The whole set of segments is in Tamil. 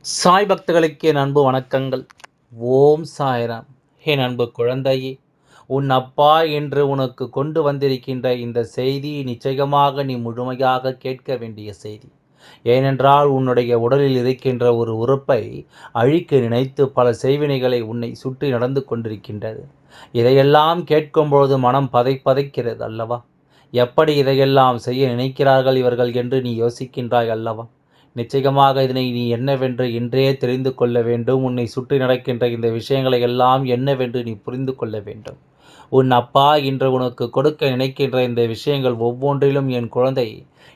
சாய் பக்தர்களுக்கு என் அன்பு வணக்கங்கள். ஓம் சாய்ராம். என் அன்பு குழந்தையே, உன் அப்பா என்று உனக்கு கொண்டு வந்திருக்கின்ற இந்த செய்தி நிச்சயமாக நீ முழுமையாக கேட்க வேண்டிய செய்தி. ஏனென்றால் உன்னுடைய உடலில் இருக்கின்ற ஒரு உறுப்பை அழிக்க நினைத்து பல செய்வினைகளை உன்னை சுற்றி நடந்து கொண்டிருக்கின்றது. இதையெல்லாம் கேட்கும்பொழுது மனம் பதைக்கிறது அல்லவா? எப்படி இதையெல்லாம் செய்ய நினைக்கிறார்கள் இவர்கள் என்று நீ யோசிக்கின்றாய் அல்லவா? நிச்சயமாக இதனை நீ என்னவென்று இன்றே தெரிந்து கொள்ள வேண்டும். உன்னை சுற்றி நடக்கின்ற இந்த விஷயங்களை எல்லாம் என்னவென்று நீ புரிந்து கொள்ள வேண்டும். உன் அப்பா இன்று உனக்கு கொடுக்க நினைக்கின்ற இந்த விஷயங்கள் ஒவ்வொன்றிலும் என் குழந்தை,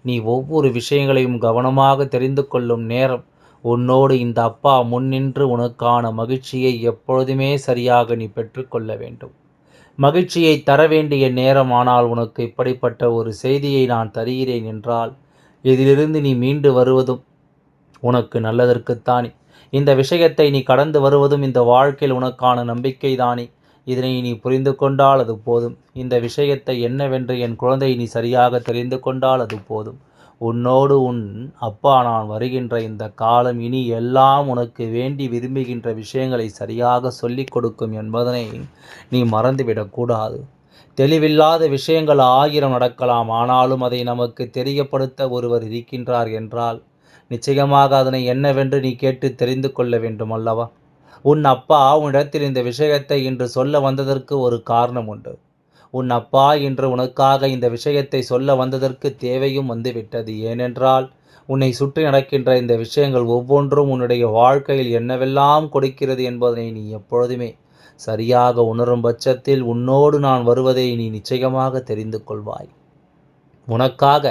நீ ஒவ்வொரு விஷயங்களையும் கவனமாக தெரிந்து கொள்ளும் நேரம், உன்னோடு இந்த அப்பா முன்னின்று உனக்கான மகிழ்ச்சியை எப்பொழுதுமே சரியாக நீ பெற்றுக்கொள்ள வேண்டும். மகிழ்ச்சியை தர வேண்டிய நேரம். ஆனால் உனக்கு இப்படிப்பட்ட ஒரு செய்தியை நான் தருகிறேன் என்றால், இதிலிருந்து நீ மீண்டு வருவதும் உனக்கு நல்லதற்குத்தானே. இந்த விஷயத்தை நீ கடந்து வருவதும் இந்த வாழ்க்கையில் உனக்கான நம்பிக்கை தானே. இதனை நீ புரிந்து கொண்டால் அது போதும். இந்த விஷயத்தை என்னவென்று என் குழந்தை நீ சரியாக தெரிந்து கொண்டால் அது போதும். உன்னோடு உன் அப்பா நான் வருகின்ற இந்த காலம் இனி எல்லாம் உனக்கு வேண்டி விரும்புகின்ற விஷயங்களை சரியாக சொல்லிக் கொடுக்கும் என்பதனை நீ மறந்துவிடக்கூடாது. தெளிவில்லாத விஷயங்கள் 1000 நடக்கலாம். ஆனாலும் அதை நமக்கு தெரியப்படுத்த ஒருவர் இருக்கின்றார் என்றால் நிச்சயமாக அதனை என்னவென்று நீ கேட்டு தெரிந்து கொள்ள வேண்டும் அல்லவா? உன் அப்பா உன்னிடத்தில் இந்த விஷயத்தை இன்று சொல்ல வந்ததற்கு ஒரு காரணம் உண்டு. உன் அப்பா இன்று உனக்காக இந்த விஷயத்தை சொல்ல வந்ததற்கு தேவையும் வந்துவிட்டது. ஏனென்றால் உன்னை சுற்றி நடக்கின்ற இந்த விஷயங்கள் ஒவ்வொன்றும் உன்னுடைய வாழ்க்கையில் என்னவெல்லாம் கொடுக்கிறது என்பதனை நீ எப்பொழுதுமே சரியாக உணரும் பட்சத்தில் உன்னோடு நான் வருவதை நீ நிச்சயமாக தெரிந்து கொள்வாய். உனக்காக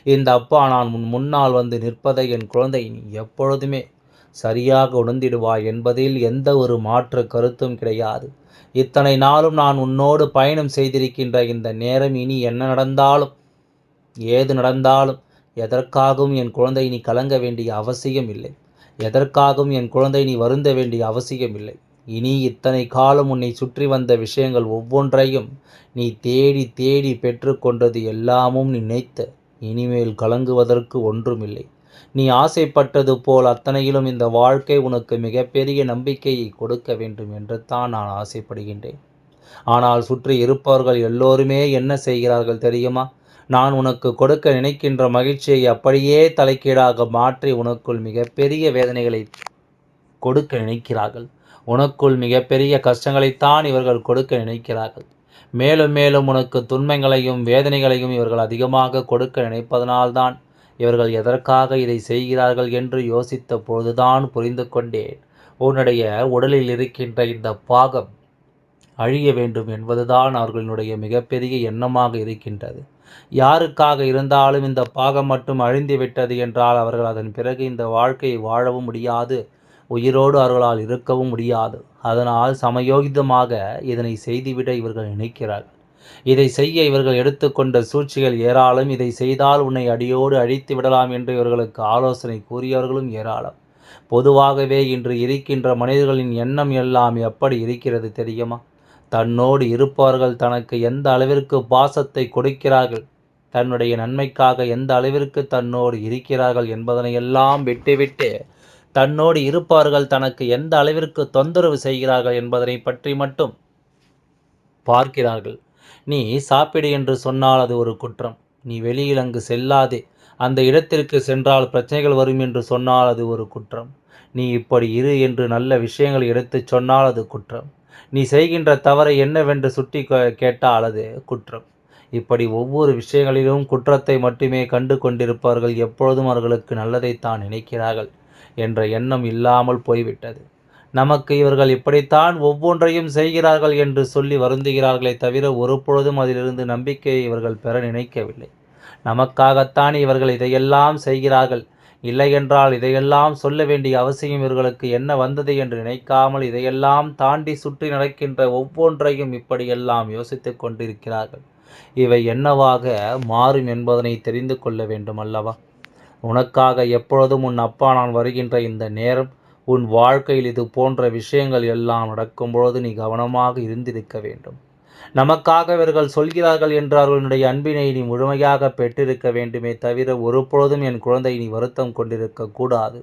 இந்த அப்பா நான் முன்னால் வந்து நிற்பதை என் குழந்தை நீ எப்பொழுதுமே சரியாக உணர்ந்திடுவாய் என்பதில் எந்த ஒரு மாற்று கருத்தும் கிடையாது. இத்தனை நாளும் நான் உன்னோடு பயணம் செய்திருக்கின்ற இந்த நேரம் இனி என்ன நடந்தாலும் ஏது நடந்தாலும் எதற்காகவும் என் குழந்தை நீ கலங்க வேண்டிய அவசியம் இல்லை. எதற்காகவும் என் குழந்தை நீ வருந்த வேண்டிய அவசியம் இல்லை. இனி இத்தனை காலம் உன்னை சுற்றி வந்த விஷயங்கள் ஒவ்வொன்றையும் நீ தேடி தேடி பெற்றுக்கொண்டது எல்லாமும் நினைத்த. இனிமேல் கலங்குவதற்கு ஒன்றுமில்லை. நீ ஆசைப்பட்டது போல் அத்தனையிலும் இந்த வாழ்க்கை உனக்கு மிகப்பெரிய நம்பிக்கையை கொடுக்க வேண்டும் என்று தான் நான் ஆசைப்படுகின்றேன். ஆனால் சுற்றி இருப்பவர்கள் எல்லோருமே என்ன செய்கிறார்கள் தெரியுமா? நான் உனக்கு கொடுக்க நினைக்கின்ற மகிழ்ச்சியை அப்படியே தலைக்கீழாக மாற்றி உனக்குள் மிகப்பெரிய வேதனைகளை கொடுக்க நினைக்கிறார்கள். உனக்குள் மிகப்பெரிய கஷ்டங்களைத்தான் இவர்கள் கொடுக்க நினைக்கிறார்கள். மேலும் மேலும் உனக்கு துன்பங்களையும் வேதனைகளையும் இவர்கள் அதிகமாக கொடுக்க நினைப்பதனால்தான் இவர்கள் எதற்காக இதை செய்கிறார்கள் என்று யோசித்த பொழுதுதான் புரிந்து கொண்டேன். உன்னுடைய உடலில் இருக்கின்ற இந்த பாகம் அழிய வேண்டும் என்பதுதான் அவர்களுடைய மிகப்பெரிய எண்ணமாக இருக்கின்றது. யாருக்காக இருந்தாலும் இந்த பாகம் மட்டும் அழிந்து விட்டது என்றால் அவர்கள் அதன் பிறகு இந்த வாழ்க்கையை வாழவும் முடியாது, உயிரோடு அவர்களால் இருக்கவும் முடியாது. அதனால் சமயோகிதமாக இதனை செய்துவிட இவர்கள் நினைக்கிறார்கள். இதை செய்ய இவர்கள் எடுத்துக்கொண்ட சூழ்ச்சிகள் ஏராளம். இதை செய்தால் உன்னை அடியோடு அழித்து விடலாம் என்று இவர்களுக்கு ஆலோசனை கூறியவர்களும் ஏராளம். பொதுவாகவே இன்று இருக்கின்ற மனிதர்களின் எண்ணம் எல்லாம் எப்படி இருக்கிறது தெரியுமா? தன்னோடு இருப்பவர்கள் தனக்கு எந்த அளவிற்கு பாசத்தை கொடுக்கிறார்கள், தன்னுடைய நன்மைக்காக எந்த அளவிற்கு தன்னோடு இருக்கிறார்கள் என்பதனையெல்லாம் விட்டுவிட்டு தன்னோடு இருப்பவர்கள் தனக்கு எந்த அளவிற்கு தொந்தரவு செய்கிறார்கள் என்பதனை பற்றி மட்டும் பார்க்கிறார்கள். நீ சாப்பிடு என்று சொன்னால் அது ஒரு குற்றம். நீ வெளியில் அங்கு செல்லாதே, அந்த இடத்திற்கு சென்றால் பிரச்சனைகள் வரும் என்று சொன்னால் அது ஒரு குற்றம். நீ இப்படி இரு என்று நல்ல விஷயங்களை எடுத்துச் சொன்னால் அது குற்றம். நீ செய்கின்ற தவறை என்னவென்று சுட்டி கேட்டால் அது குற்றம். இப்படி ஒவ்வொரு விஷயங்களிலும் குற்றத்தை மட்டுமே கண்டு கொண்டிருப்பவர்கள் எப்பொழுதும் அவர்களுக்கு நல்லதைத்தான் நினைக்கிறார்கள் என்ற எண்ணம் இல்லாமல் போய்விட்டது. நமக்கு இவர்கள் இப்படித்தான் ஒவ்வொன்றையும் செய்கிறார்கள் என்று சொல்லி வருந்துகிறார்களே தவிர ஒருபொழுதும் அதிலிருந்து நம்பிக்கையை இவர்கள் பெற நினைக்கவில்லை. நமக்காகத்தான் இவர்கள் இதையெல்லாம் செய்கிறார்கள், இல்லையென்றால் இதையெல்லாம் சொல்ல வேண்டிய அவசியம் இவர்களுக்கு என்ன வந்தது என்று நினைக்காமல் இதையெல்லாம் தாண்டி சுற்றி நடக்கின்ற ஒவ்வொன்றையும் இப்படியெல்லாம் யோசித்து கொண்டிருக்கிறார்கள். இவை என்னவாக மாறும் என்பதனை தெரிந்து கொள்ள வேண்டும் அல்லவா? உனக்காக எப்பொழுதும் உன் அப்பா நான் வருகின்ற இந்த நேரம், உன் வாழ்க்கையில் இது போன்ற விஷயங்கள் எல்லாம் நடக்கும்பொழுது நீ கவனமாக இருந்திருக்க வேண்டும். நமக்காக இவர்கள் சொல்கிறார்கள் என்று அவர்களுடைய அன்பினை நீ முழுமையாக பெற்றிருக்க வேண்டுமே தவிர ஒருபொழுதும் என் குழந்தை நீ வருத்தம் கொண்டிருக்க கூடாது.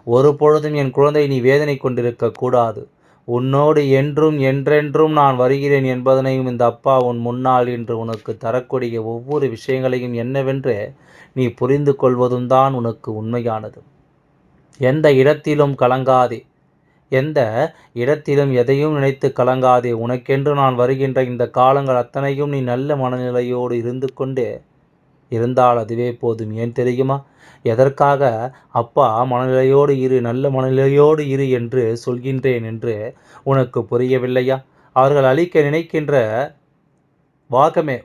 ஒரு பொழுதும் என் குழந்தை நீ வேதனை கொண்டிருக்க கூடாது. உன்னோடு என்றும் என்றென்றும் நான் வருகிறேன் என்பதனையும் இந்த அப்பா உன் முன்னால் இன்று உனக்கு தரக்கூடிய ஒவ்வொரு விஷயங்களையும் என்னவென்று நீ புரிந்து கொள்வதும் தான் உனக்கு உண்மையானது. எந்த இடத்திலும் கலங்காதே. எந்த இடத்திலும் எதையும் நினைத்து கலங்காதே. உனக்கென்று நான் வருகின்ற இந்த காலங்கள் அத்தனையும் நீ நல்ல மனநிலையோடு இருந்து கொண்டு இருந்தால் அதுவே போதும். ஏன் தெரியுமா? எதற்காக அப்பா மனநிலையோடு இரு, நல்ல மனநிலையோடு இரு என்று சொல்கின்றேன் என்று உனக்கு புரியவில்லையா? அவர்கள் அழிக்க நினைக்கின்ற வாகமே,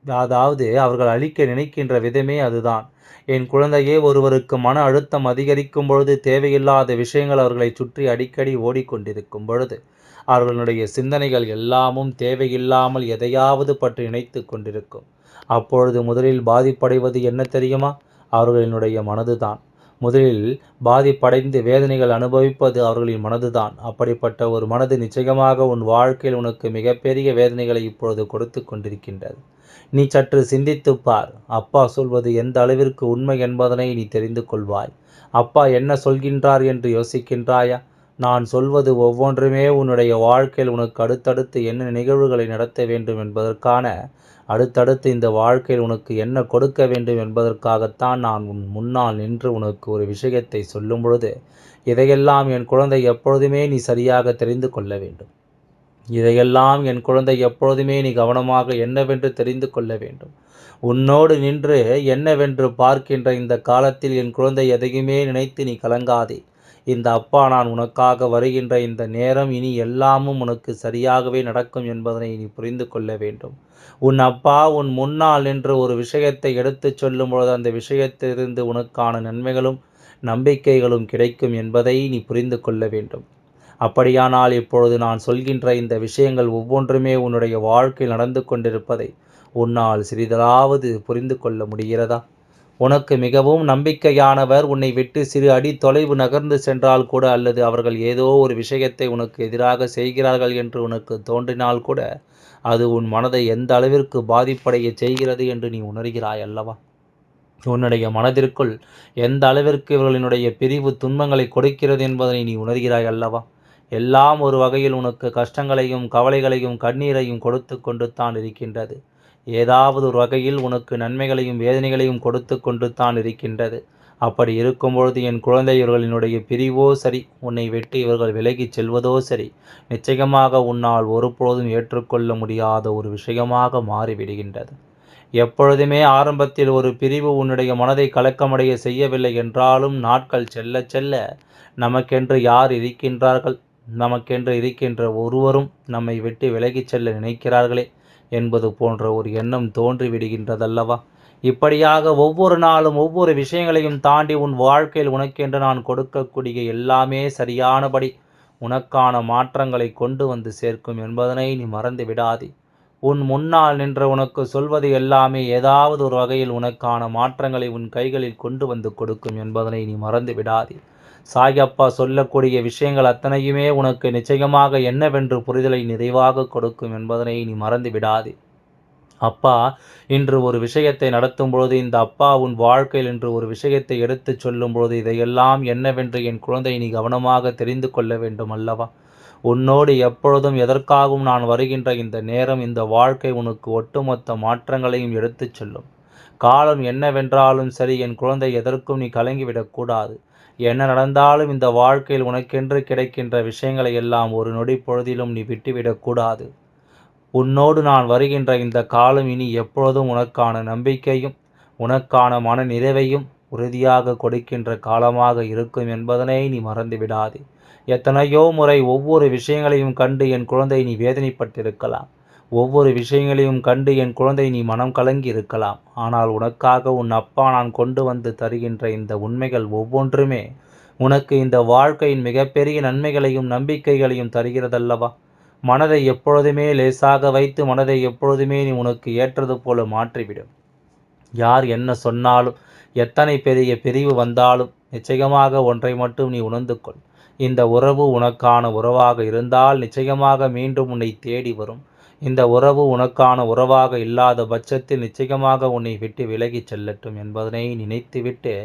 அதாவது அவர்கள் அழிக்க நினைக்கின்ற விதமே அதுதான். என் குழந்தையே, ஒருவருக்கு மன அழுத்தம் அதிகரிக்கும் பொழுது, தேவையில்லாத விஷயங்கள் அவர்களை சுற்றி அடிக்கடி ஓடிக்கொண்டிருக்கும் பொழுது, அவர்களுடைய சிந்தனைகள் எல்லாமும் தேவையில்லாமல் எதையாவது பற்றி நினைத்து கொண்டிருக்கும். அப்பொழுது முதலில் பாதிப்படைவது என்ன தெரியுமா? அவர்களினுடைய மனதுதான். முதலில் பாதிப்படைந்து வேதனைகள் அனுபவிப்பது அவர்களின் மனதுதான். அப்படிப்பட்ட ஒரு மனது நிச்சயமாக உன் வாழ்க்கையில் உனக்கு மிகப்பெரிய வேதனைகளை இப்பொழுது கொடுத்து கொண்டிருக்கின்றது. நீ சற்று சிந்தித்துப் பார். அப்பா சொல்வது எந்த அளவிற்கு உண்மை என்பதனை நீ தெரிந்து கொள்வாய். அப்பா என்ன சொல்கின்றார் என்று யோசிக்கின்றாயா? நான் சொல்வது ஒவ்வொன்றுமே உன்னுடைய வாழ்க்கையில் உனக்கு அடுத்தடுத்து என்ன நிகழ்வுகளை நடத்த வேண்டும் என்பதற்கான, அடுத்தடுத்து இந்த வாழ்க்கையில் உனக்கு என்ன கொடுக்க வேண்டும் என்பதற்காகத்தான் நான் உன் முன்னால் நின்று உனக்கு ஒரு விஷயத்தை சொல்லும் பொழுது, இதையெல்லாம் என் குழந்தை எப்பொழுதுமே நீ சரியாக தெரிந்து கொள்ள வேண்டும். இதையெல்லாம் என் குழந்தை எப்பொழுதுமே நீ கவனமாக என்னவென்று தெரிந்து கொள்ள வேண்டும். உன்னோடு நின்று என்னவென்று பார்க்கின்ற இந்த காலத்தில் என் குழந்தை எதையுமே நினைத்து நீ கலங்காதே. இந்த அப்பா நான் உனக்காக வருகின்ற இந்த நேரம் இனி எல்லாமும் உனக்கு சரியாகவே நடக்கும் என்பதனை நீ புரிந்து கொள்ள வேண்டும். உன் அப்பா உன் முன்னால் நின்று ஒரு விஷயத்தை எடுத்துச் சொல்லும் பொழுது அந்த விஷயத்திலிருந்து உனக்கான நன்மைகளும் நம்பிக்கைகளும் கிடைக்கும் என்பதை நீ புரிந்து கொள்ள வேண்டும். அப்படியானால் இப்பொழுது நான் சொல்கின்ற இந்த விஷயங்கள் ஒவ்வொன்றுமே உன்னுடைய வாழ்க்கையில் நடந்து கொண்டிருப்பதை உன்னால் சிறிதளாவது புரிந்து கொள்ள முடிகிறதா? உனக்கு மிகவும் நம்பிக்கையானவர் உன்னை விட்டு சிறு அடி தொலைவு நகர்ந்து சென்றால் கூட, அல்லது அவர்கள் ஏதோ ஒரு விஷயத்தை உனக்கு எதிராக செய்கிறார்கள் என்று உனக்கு தோன்றினால் கூட, அது உன் மனதை எந்த அளவிற்கு பாதிப்படைய செய்கிறது என்று நீ உணர்கிறாய் அல்லவா? உன்னுடைய மனதிற்குள் எந்த அளவிற்கு இவர்களினுடைய பிரிவு துன்பங்களை கொடுக்கிறது என்பதனை நீ உணர்கிறாய் அல்லவா? எல்லாம் ஒரு வகையில் உனக்கு கஷ்டங்களையும் கவலைகளையும் கண்ணீரையும் கொடுத்து கொண்டு தான் இருக்கின்றது. ஏதாவது ஒரு வகையில் உனக்கு நன்மைகளையும் வேதனைகளையும் கொடுத்து கொண்டு தான் இருக்கின்றது. அப்படி இருக்கும்பொழுது என் குழந்தை, இவர்களினுடைய பிரிவோ சரி, உன்னை விட்டு இவர்கள் விலகிச் செல்வதோ சரி, நிச்சயமாக உன்னால் ஒருபொழுதும் ஏற்றுக்கொள்ள முடியாத ஒரு விஷயமாக மாறிவிடுகின்றது. எப்பொழுதுமே ஆரம்பத்தில் ஒரு பிரிவு உன்னுடைய மனதை கலக்கமடைய செய்யவில்லை என்றாலும், நாட்கள் செல்ல செல்ல நமக்கென்று யார் இருக்கின்றார்கள், நமக்கென்று இருக்கின்ற ஒருவரும் நம்மை விட்டு விலகிச் செல்ல நினைக்கிறார்களே என்பது போன்ற ஒரு எண்ணம் தோன்றிவிடுகின்றதல்லவா? இப்படியாக ஒவ்வொரு நாளும் ஒவ்வொரு விஷயங்களையும் தாண்டி உன் வாழ்க்கையில் உனக்கென்று நான் கொடுக்கக்கூடிய எல்லாமே சரியானபடி உனக்கான மாற்றங்களை கொண்டு வந்து சேர்க்கும் என்பதனை நீ மறந்து விடாதே. உன் முன்னால் நின்ற உனக்கு சொல்வது எல்லாமே ஏதாவது ஒரு வகையில் உனக்கான மாற்றங்களை உன் கைகளில் கொண்டு வந்து கொடுக்கும் என்பதனை நீ மறந்து விடாதே. சாயப்பா சொல்லக்கூடிய விஷயங்கள் அத்தனையுமே உனக்கு நிச்சயமாக என்னவென்று புரிதலை நிறைவாக கொடுக்கும் என்பதனை நீ மறந்து விடாதே. அப்பா இன்று ஒரு விஷயத்தை நடத்தும் பொழுது, இந்த அப்பா உன் வாழ்க்கையில் இன்று ஒரு விஷயத்தை எடுத்துச் சொல்லும் பொழுது, இதையெல்லாம் என்னவென்று என் குழந்தை நீ கவனமாக தெரிந்து கொள்ள வேண்டும் அல்லவா? உன்னோடு எப்பொழுதும் எதற்காகவும் நான் வருகின்ற இந்த நேரம், இந்த வாழ்க்கை உனக்கு ஒட்டுமொத்த மாற்றங்களையும் எடுத்துச் சொல்லும். காலம் என்னவென்றாலும் சரி என் குழந்தை, எதற்கும் நீ கலங்கிவிடக்கூடாது. என்ன நடந்தாலும் இந்த வாழ்க்கையில் உனக்கென்று கிடைக்கின்ற விஷயங்களை எல்லாம் ஒரு நொடி பொழுதிலும் நீ விட்டுவிடக்கூடாது. உன்னோடு நான் வருகின்ற இந்த காலம் இனி எப்பொழுதும் உனக்கான நம்பிக்கையும் உனக்கான மன நிறைவையும் உறுதியாக கொடுக்கின்ற காலமாக இருக்கும் என்பதனை நீ மறந்து விடாதே. எத்தனையோ முறை ஒவ்வொரு விஷயங்களையும் கண்டு என் குழந்தை நீ வேதனைப்பட்டிருக்கலாம். ஒவ்வொரு விஷயங்களையும் கண்டு என் குழந்தை நீ மனம் கலங்கி இருக்கலாம். ஆனால் உனக்காக உன் அப்பா நான் கொண்டு வந்து தருகின்ற இந்த உண்மைகள் ஒவ்வொன்றுமே உனக்கு இந்த வாழ்க்கையின் மிகப்பெரிய நன்மைகளையும் நம்பிக்கைகளையும் தருகிறதல்லவா? மனதை எப்பொழுதுமே லேசாக வைத்து, மனதை எப்பொழுதுமே நீ உனக்கு ஏற்றது போல மாற்றிவிடும். யார் என்ன சொன்னாலும், எத்தனை பெரிய பிரிவு வந்தாலும், நிச்சயமாக ஒன்றை மட்டும் நீ உணர்ந்து கொள். இந்த உறவு உனக்கான உறவாக இருந்தால் நிச்சயமாக மீண்டும் உன்னை தேடி வரும். இந்த உறவு உனக்கான உறவாக இல்லாத பட்சத்தில் நிச்சயமாக உன்னை விட்டு விலகிச் செல்லட்டும் என்பதனை நினைத்துவிட்டு,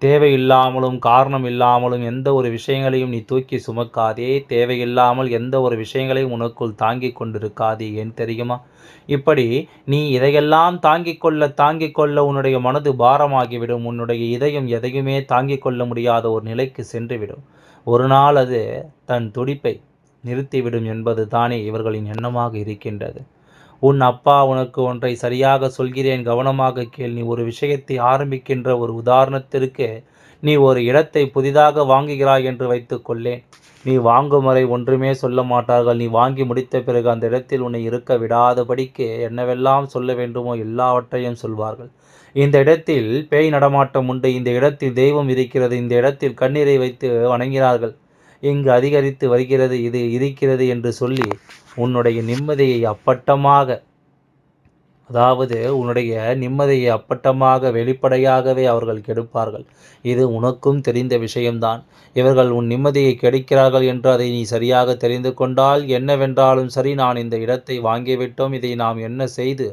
தேவையில்லாமலும், காரணம் இல்லாமலும் எந்த ஒரு விஷயங்களையும் நீ தூக்கி சுமக்காதே. தேவையில்லாமல் எந்த ஒரு விஷயங்களையும் உனக்குள் தாங்கிக் கொண்டிருக்காதே. ஏன் தெரியுமா? இப்படி நீ இதையெல்லாம் தாங்கிக் கொள்ள உன்னுடைய மனது பாரமாகிவிடும். உன்னுடைய இதயம் எதையுமே தாங்கிக் கொள்ள முடியாத ஒரு நிலைக்கு சென்றுவிடும். ஒரு நாள் அது தன் துடிப்பை நிறுத்திவிடும் என்பது தானே இவர்களின் எண்ணமாக இருக்கின்றது. உன் அப்பா உனக்கு ஒன்றை சரியாக சொல்கிறேன், கவனமாக கேள். நீ ஒரு விஷயத்தை ஆரம்பிக்கின்ற ஒரு உதாரணத்திற்கு, நீ ஒரு இடத்தை புதிதாக வாங்குகிறாய் என்று வைத்துக்கொள்ளேன். நீ வாங்கும் வரை ஒன்றுமே சொல்ல மாட்டார்கள். நீ வாங்கி முடித்த பிறகு அந்த இடத்தில் உன்னை இருக்க விடாதபடிக்கு என்னவெல்லாம் சொல்ல வேண்டுமோ எல்லாவற்றையும் சொல்வார்கள். இந்த இடத்தில் பேய் நடமாட்டம் உண்டு, இந்த இடத்தில் தெய்வம் இருக்கிறது, இந்த இடத்தில் கண்ணீரை வைத்து வணங்கினார்கள், இங்கு அதிகரித்து வருகிறது, இது இருக்கிறது என்று சொல்லி உன்னுடைய நிம்மதியை அப்பட்டமாக, அதாவது உன்னுடைய நிம்மதியை அப்பட்டமாக வெளிப்படையாகவே அவர்கள் கெடுப்பார்கள். இது உனக்கும் தெரிந்த விஷயம்தான். இவர்கள் உன் நிம்மதியை கெடுக்கிறார்கள் என்று அதை நீ சரியாக தெரிந்து கொண்டால், என்னவென்றாலும் சரி, நான் இந்த இடத்தை வாங்கிவிட்டோம், இதை நாம் என்ன செய்து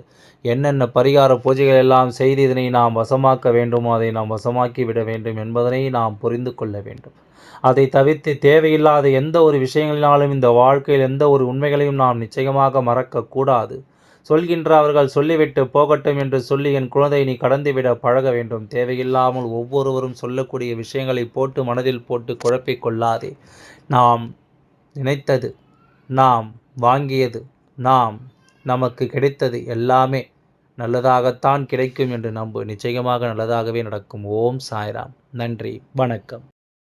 என்னென்ன பரிகார பூஜைகள் எல்லாம் செய்து இதனை நாம் வசமாக்க வேண்டுமோ அதை நாம் வசமாக்கி விட வேண்டும் என்பதனை நாம் புரிந்து கொள்ள வேண்டும். அதை தவிர்த்து தேவையில்லாத எந்த ஒரு விஷயங்களினாலும் இந்த வாழ்க்கையில் எந்த ஒரு உண்மைகளையும் நாம் நிச்சயமாக மறக்கக்கூடாது. சொல்கின்ற அவர்கள் சொல்லிவிட்டு போகட்டும் என்று சொல்லி என் குழந்தை நீ கடந்துவிட பழக வேண்டும். தேவையில்லாமல் ஒவ்வொருவரும் சொல்லக்கூடிய விஷயங்களை போட்டு மனதில் போட்டு குழப்பிக் கொள்ளாதே. நாம் நினைத்தது, நாம் வாங்கியது, நமக்கு கிடைத்தது எல்லாமே நல்லதாகத்தான் கிடைக்கும் என்று நம்பு. நிச்சயமாக நல்லதாகவே நடக்கும். ஓம் சாய்ராம். நன்றி. வணக்கம்.